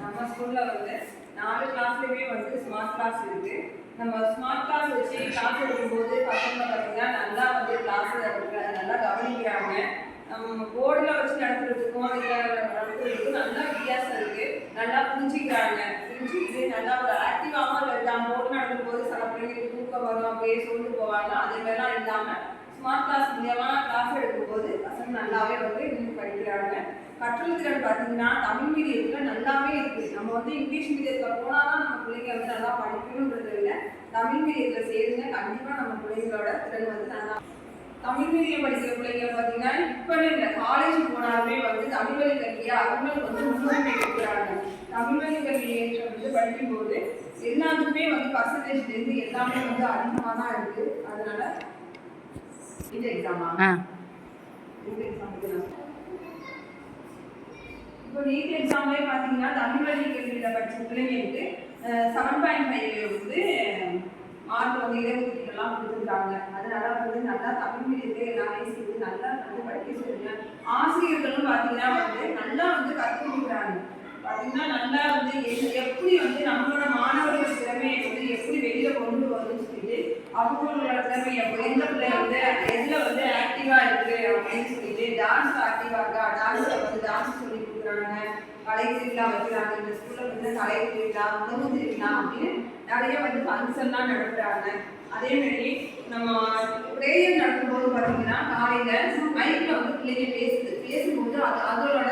நம்ம ஸ்கூல்ல வந்து 4 கிளாஸ்லயுமே வந்து ஸ்மார்ட் கிளாஸ் இருக்கு. நம்ம ஸ்மார்ட் கிளாஸ் வச்சு கிளாஸ் எடுக்கும்போது பசங்க பார்த்தீங்கன்னா நல்லா வந்து கிளாஸ் நல்லா கவனிக்கிறாங்க. போர்டில் வச்சு நடத்துறதுக்கும் இதில் நடத்துறதுக்கும் நல்லா வித்தியாசம் இருக்கு. நல்லா புரிஞ்சுக்கிறாங்க. புரிஞ்சுக்கிட்டு நல்லா ஒரு ஆக்டிவாகவும் இருக்காங்க. போர்டு நடக்கும்போது சில பிள்ளைங்களுக்கு தூக்கம் வரும், அப்படியே சொல்லிட்டு போவாங்க. அதே மாதிரிலாம் இல்லாமல் ஸ்மார்ட் கிளாஸ் மூலியமா கிளாஸ் எடுக்கும்போது பசங்க நல்லாவே வந்து இங்கிலீஷ் படிக்கிறாங்க. கற்றல் திறன் பார்த்தீங்கன்னா தமிழ் மீடியத்தில் நல்லாவே இருக்குது. நம்ம வந்து இங்கிலீஷ் மீடியத்தில் போனால் தான் நம்ம பிள்ளைங்க வந்து நல்லா படிக்கணுன்றது இல்லை. தமிழ் மீடியத்தில் சேருங்க, கண்டிப்பாக நம்ம பிள்ளைங்களோட திறன் வந்து நல்லா. தமிழ் மீடியம் படிக்கிற பிள்ளைங்க பார்த்தீங்கன்னா இப்போ இல்லை, காலேஜ் போனாலுமே வந்து தமிழ் வழி கல்வியை அவங்களுக்கு வந்து முன்னுரிமை கொடுக்குறாங்க. தமிழ் வழி கல்வியை வந்து படிக்கும்போது எல்லாத்துக்குமே வந்து பர்சன்டேஜ்லேருந்து எல்லாமே வந்து அதிகமாக தான் இருக்குது. அதனால இந்த எக்ஸாமா இப்போ நீட் எக்ஸாம்லேயே பார்த்தீங்கன்னா தமிழ் வழி கல்வியில் படித்த பிள்ளைங்களுக்கு 7.5 வந்து மார்க் வந்து இடஒதுக்கீடுலாம் கொடுத்துருக்காங்க. அதனால வந்து நல்லா தமிழ் மீடியத்தில் எல்லாமே சேர்த்து நல்லா வந்து படிக்க சொல்லுங்க. ஆசிரியர்களும் பார்த்தீங்கன்னா வந்து நல்லா வந்து கற்றுக் கொடுக்குறாங்க. பார்த்தீங்கன்னா நல்லா வந்து எப்படி வந்து நம்மளோட மாணவர்கள் திறமையை வந்து எப்படி வெளியில் கொண்டு வரும்னு சொல்லிட்டு அவங்களோட திறமையை எந்த பிள்ளை வந்து எதில் வந்து ஆக்டிவாக இருக்குது அப்படின்னு சொல்லிட்டு டான்ஸ் ஆக்டிவாக இருக்கா, டான்ஸில் வந்து டான்ஸ் சொல்லி கொடுக்குறாங்க. கலை திருவிழா வைக்கிறாங்க. இந்த ஸ்கூலில் வந்து கலை திருவிழா, உணவு திருவிழா அப்படின்னு நிறைய வந்து ஃபங்க்ஷன்லாம் நடத்துகிறாங்க. அதேமாரி நம்ம ப்ரேயர் நடக்கும்போது பார்த்தீங்கன்னா காலையில் மைக்கில் வந்து பிள்ளைங்க பேசும்போது அதோட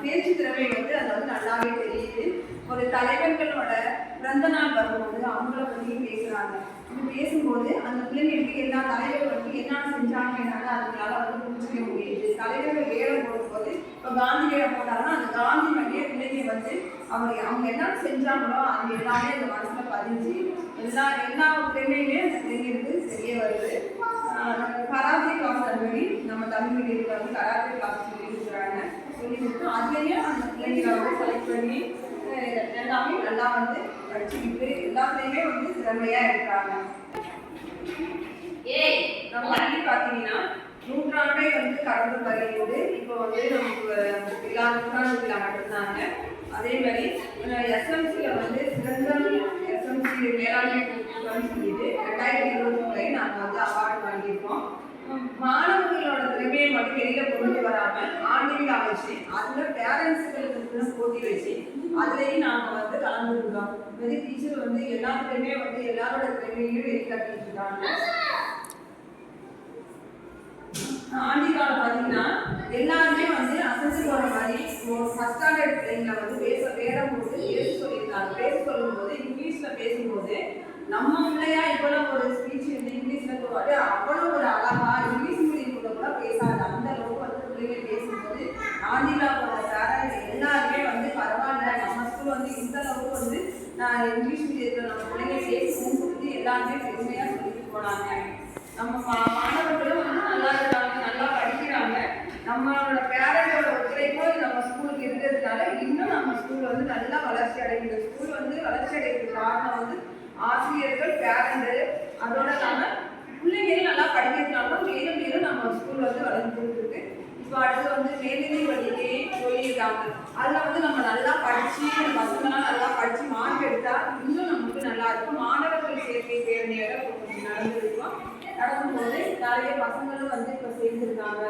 பேச்சு திறமை வந்து அது வந்து நல்லாவே தெரியுது. ஒரு தலைவர்களோட பிறந்த நாள் வரும்போது அவங்கள பற்றியும் பேசுகிறாங்க. அப்படி பேசும்போது அந்த பிள்ளைங்களுக்கு எல்லா தலைவர்களுக்கு என்ன செஞ்சாங்க என்னால் அதனால வந்து புரிஞ்சுக்க முடியுது. தலைவர்கள் வேலை போடும்போது இப்போ காந்தி வேலை போட்டாங்கன்னா அந்த காந்தி மாதிரியே பிள்ளைங்க வந்து அவங்க என்ன செஞ்சாங்களோ அது எல்லாமே அந்த மனசில் பதிஞ்சு எல்லா திறமையுமே அந்த பிள்ளைங்களுக்கு தெரிய வருது. கராத்தே கிளாஸ் அது மாதிரி நம்ம தமிழ் மீடியத்தில் வந்து கராத்தே கிளாஸ் சொல்லி கொடுக்குறாங்க. சொல்லி கொடுத்து அதுலேயும் அந்த பிள்ளைங்களை வந்து செலக்ட் பண்ணி எல்லாமே நல்லா வந்து படிச்சுக்கிட்டு எல்லாத்துலேயுமே வந்து திறமையாக இருக்கிறாங்க. நம்ம பள்ளி பார்த்தீங்கன்னா நூற்றாண்டை வந்து கடந்து வருகிறது. இப்போ வந்து நமக்கு எல்லா நூற்றாண்டுகளை மட்டும்தாங்க. அதே மாதிரி எஸ்எம்சியில் வந்து சிறந்த எஸ்எம்சி மேலாண்மை கூட்டம்னு சொல்லிட்டு 2023 நாங்கள் வந்து அவார்டு வாங்கியிருக்கோம். மாணவர்களோட திறமையை மட்டும் வெளியில் கொண்டு வராமல் ஆண்டு விழா வச்சு அதில் பேரண்ட்ஸுகளுக்கு போட்டி வச்சு அதுலேயும் நாங்கள் வந்து கலந்துருக்கோம். வெரி டீச்சர் வந்து எல்லாத்துலேயுமே வந்து எல்லாரோட திறமையும் வெளிக்காட்டிட்டு இருக்காங்க. ஆண்டிகால பார்த்தீங்கன்னா எல்லாருமே வந்து அசைச்சு போகிற மாதிரி ஃபர்ஸ்ட் ஸ்டாண்டர்ட் பிள்ளைங்களை வந்து பேசும்போது பேச சொல்லியிருக்காங்க. பேச சொல்லும்போது இங்கிலீஷில் பேசும்போது நம்ம பிள்ளையா இவ்வளோ ஒரு ஸ்பீச் வந்து இங்கிலீஷில் போவாது அவ்வளோ ஒரு அழகா இங்கிலீஷ் மீடியம் கூட பேசாது. அந்த அளவுக்கு வந்து பிள்ளைங்க பேசும்போது ஆண்டிகாவோட பேரண்ட்ஸ் எல்லாருமே வந்து பரவாயில்ல, நம்ம ஸ்கூல் வந்து இந்த அளவுக்கு வந்து நான் இங்கிலீஷ் மீடியத்தில் நம்ம பிள்ளைங்க பேசணும்னு சொல்லிட்டு எல்லாருமே பெருமையாக சொல்லிட்டு போனாங்க. நம்ம மாணவர்களும் வந்து நல்லா இருக்காங்க, நல்லா படிக்கிறாங்க. நம்மளோட பேரண்டோட ஒத்துழைப்பும் நம்ம ஸ்கூலுக்கு இருக்கிறதுனால இன்னும் நம்ம ஸ்கூல் வந்து நல்லா வளர்ச்சி அடைகிறது. ஸ்கூல் வந்து வளர்ச்சி அடைகிறதுக்கு காரணம் வந்து ஆசிரியர்கள், பேரண்டு, அதோட இல்லாமல் பிள்ளைங்களும் நல்லா படிக்கிறதுனால மேலும் மேலும் நம்ம ஸ்கூல் வந்து வளர்ந்துட்டு இருக்கு. இப்போ அடுத்து வந்து மேல்நிலை வழியிலே சொல்லியிருக்காங்க. அதில் வந்து நம்ம நல்லா படித்து பசங்களாம் நல்லா படித்து மார்க் எடுத்தால் இன்னும் நமக்கு நல்லா இருக்கும். மாணவர்கள் சேர்க்கை பேரணியோட நடந்துருக்கோம். நடக்கும்போது நிறைய பசங்களும் வந்து இப்போ சேர்ந்துருக்காங்க.